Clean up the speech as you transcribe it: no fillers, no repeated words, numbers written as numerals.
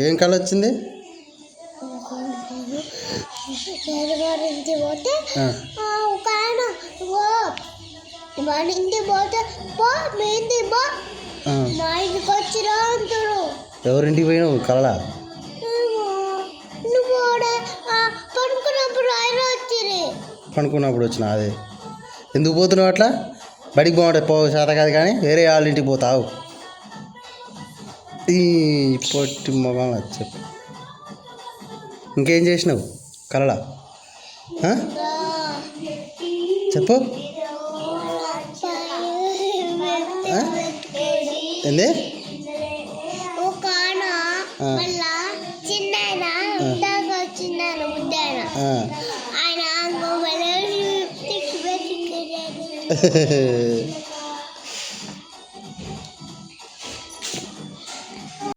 ఏం కళ వచ్చింది? ఇంటికి పోతే ఒక ఆయన మన ఇంటికి పోతే పో మీ ఇంటికి పో మా ఇంటికి వచ్చిరా అంటారు. ఎవరింటికి పోయినావు కళ? నువ్వు పడుకున్నప్పుడు ఆయన వచ్చింది. పడుకున్నప్పుడు వచ్చిన అదే ఎందుకు పోతున్నావు అట్లా? బడికి పోమంటే పో శాత కాదు కానీ వేరే వాళ్ళ ఇంటికి పోతావు. ఈ పొట్టి మొగం చెప్పు. ఇంకేం చేసినావు కళ? చెప్పు. ఏంది? ఒక మళ్ళా చిన్న వచ్చిందాయన ముద్దాయన ఆయన